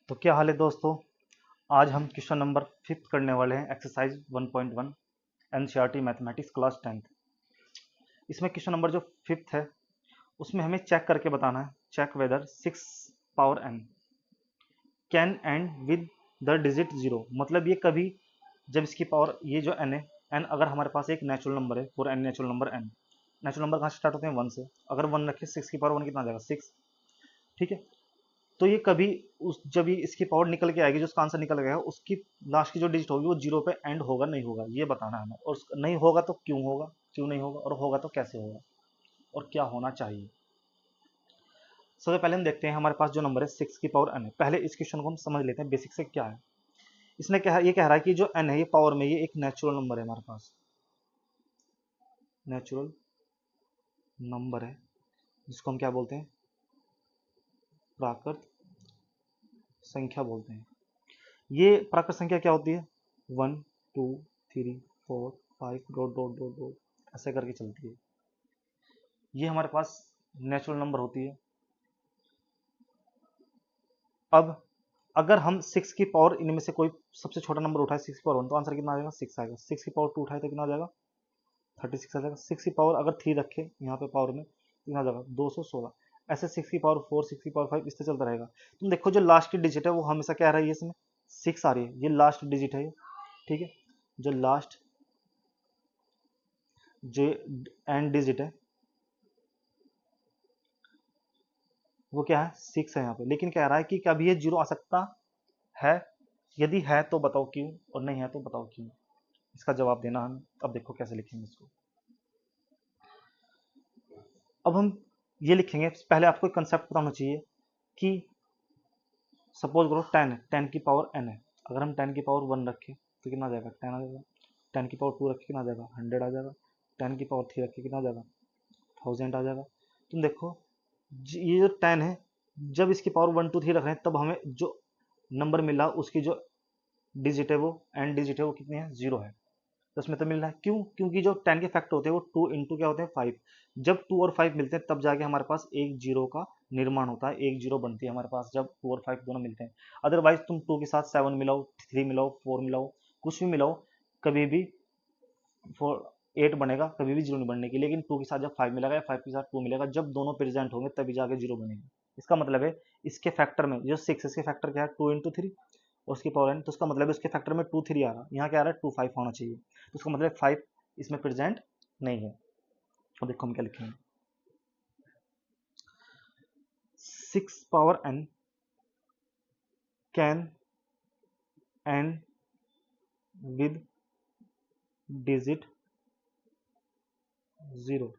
तो क्या हाल है दोस्तों। आज हम क्वेश्चन नंबर 5 करने वाले हैं, exercise 1.1 NCERT mathematics class 10th। इसमें क्वेश्चन नंबर जो 5th है उसमें हमें चेक करके बताना है, check whether 6 power n can end with the digit 0। मतलब ये कभी जब इसकी पावर ये जो n है, n अगर हमारे पास एक नेचुरल नंबर है, for n natural number n, natural number कहाँ से स्टार्ट होते हैं 1 से। अगर 1 रखे 6 की पावर 1 कितना आ जाएगा 6। ठीक है, तो ये कभी उस जब ये इसकी पावर निकल के आएगी, जो उसका आंसर निकल गया उसकी लास्ट की जो डिजिट होगी वो 0 पे एंड होगा नहीं होगा, ये बताना है हमें। और नहीं होगा तो क्यों होगा, क्यों नहीं होगा, और होगा तो कैसे होगा, और क्या होना चाहिए। सबसे पहले हम देखते हैं हमारे पास जो नंबर है 6 की पावर n है। पहले इस क्वेश्चन को हम समझ लेते हैं बेसिक से क्या है। इसने क्या है, ये कह रहा है कि जो n है ये पावर में ये एक नेचुरल नंबर है, हमारे पास नेचुरल नंबर है जिसको हम क्या बोलते हैं, प्राकृत संख्या बोलते हैं। ये प्राकृत संख्या क्या होती है, 1 2 3 4 5 डॉट डॉट डॉट डॉट ऐसे करके चलती है। ये हमारे पास नेचुरल नंबर होती है। अब अगर हम 6 की पावर इनमें से कोई सबसे छोटा नंबर उठाए 6 की पावर 1, तो आंसर कितना आ जाएगा 6 आएगा। 6 की पावर 2 उठाए तो कितना आ जाएगा 36 आ जाएगा। 6 की पावर अगर 3 रखे यहाँ पे पावर में तो कितना आ जाएगा 216। ऐसे 6 की पावर 4 6 की पावर 5 इससे चलता रहेगा। तुम देखो जो लास्ट की डिजिट है वो हमेशा क्या आ रही है, इसमें 6 आ रही है, ये लास्ट डिजिट है ये। ठीक है, जो लास्ट जो एंड डिजिट है वो क्या है 6 है यहाँ पे। लेकिन कह रहा है कि कभी ये 0 आ सकता है, यदि है तो बताओ क्यों, और नहीं है तो बताओ क्यों। इसका जवाब देना हमें। अब देखो कैसे लिखेंगे इसको। अब हम ये लिखेंगे, पहले आपको एक कंसेप्ट पता होना चाहिए कि सपोज करो 10 की पावर n है। अगर हम 10 की पावर 1 रखें तो कितना आ जाएगा 10 आ जाएगा। 10 की पावर 2 रखे कितना आ जाएगा 100 आ जाएगा। 10 की पावर 3 रखे कितना आ जाएगा 1000 आ जाएगा। तुम देखो ये जो 10 है, जब इसकी पावर 1 2 3 रख रहे हैं तब हमें जो नंबर मिला उसकी जो डिजिट है वो एंड डिजिट है वो कितनी है 0 है। तो इसमें तो मिल रहा है क्यों, क्योंकि जो 10 के फैक्टर होते हैं वो 2 इंटू क्या होते हैं 5। जब 2 और 5 मिलते हैं तब जाके हमारे पास एक जीरो का निर्माण होता है, एक जीरो बनती है हमारे पास जब 2 और 5 दोनों मिलते हैं। अदरवाइज तुम 2 के साथ 7 मिलाओ, 3 मिलाओ, 4 मिलाओ, कुछ भी मिलाओ, कभी भी 8 बनेगा, कभी भी जीरो नहीं बनने की। लेकिन 2 के साथ जब 5 मिलेगा या 5 के साथ 2 मिलेगा, जब दोनों प्रेजेंट होंगे तभी जाके जीरो बनेगा। इसका मतलब है इसके फैक्टर में जो 6 इसके फैक्टर क्या है 2 इंटू 3 और उसकी पावर n, तो उसका मतलब है उसके फैक्टर में 2 3 आ रहा है, यहाँ क्या आ रहा है 2 5 होना चाहिए। तो उसका मतलब 5 इसमें प्रेजेंट नहीं है। अब देखो हम क्या लिखेंगे, 6 power n can end with digit 0।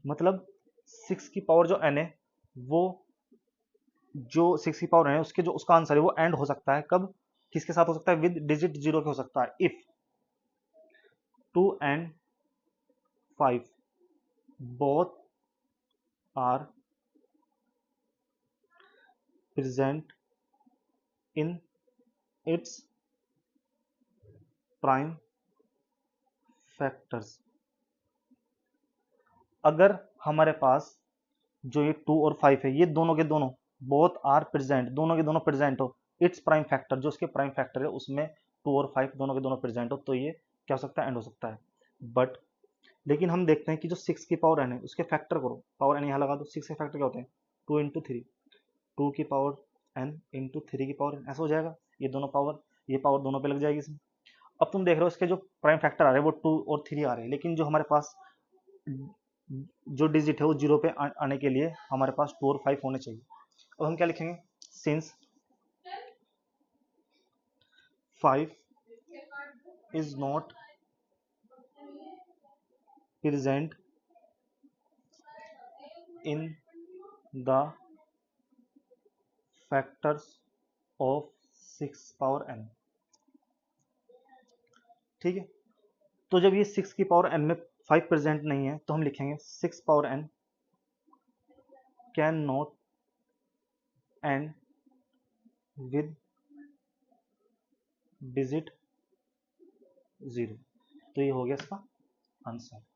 मतलब 6 की पावर जो n है वो जो 6 की पावर है उसके जो उसका आंसर है वो एंड हो सकता है कब, किसके साथ हो सकता है, विद डिजिट 0 के हो सकता है if 2 and 5 both are present in its prime factors। अगर हमारे पास जो ये 2 और 5 है ये दोनों के दोनों बोथ आर प्रेजेंट, दोनों के दोनों प्रेजेंट हो, इट्स प्राइम फैक्टर जो उसके प्राइम फैक्टर है उसमें 2 और 5 दोनों के दोनों प्रेजेंट हो, तो ये क्या हो सकता है एंड हो सकता है। बट लेकिन हम देखते हैं कि जो 6 की पावर n है उसके फैक्टर करो, पावर n यहाँ लगा दो, 6 के फैक्टर क्या होते हैं 2 इंटू 3, 2 की पावर n इंटू 3 की पावर n, ऐसा हो जाएगा। ये पावर दोनों पे लग जाएगी इसमें। अब तुम देख रहे हो इसके जो प्राइम फैक्टर आ रहे हैं वो 2 और 3 आ रहे हैं, लेकिन जो हमारे पास जो डिजिट है वो 0 पे आने के लिए हमारे पास 2 और 5 होने चाहिए। अब हम क्या लिखेंगे, since 5 is not present in the factors of 6 power n। ठीक है, तो जब ये 6 की पावर n में 5 प्रेजेंट नहीं है तो हम लिखेंगे 6 power n can not and with digit 0। तो ये हो गया इसका आंसर।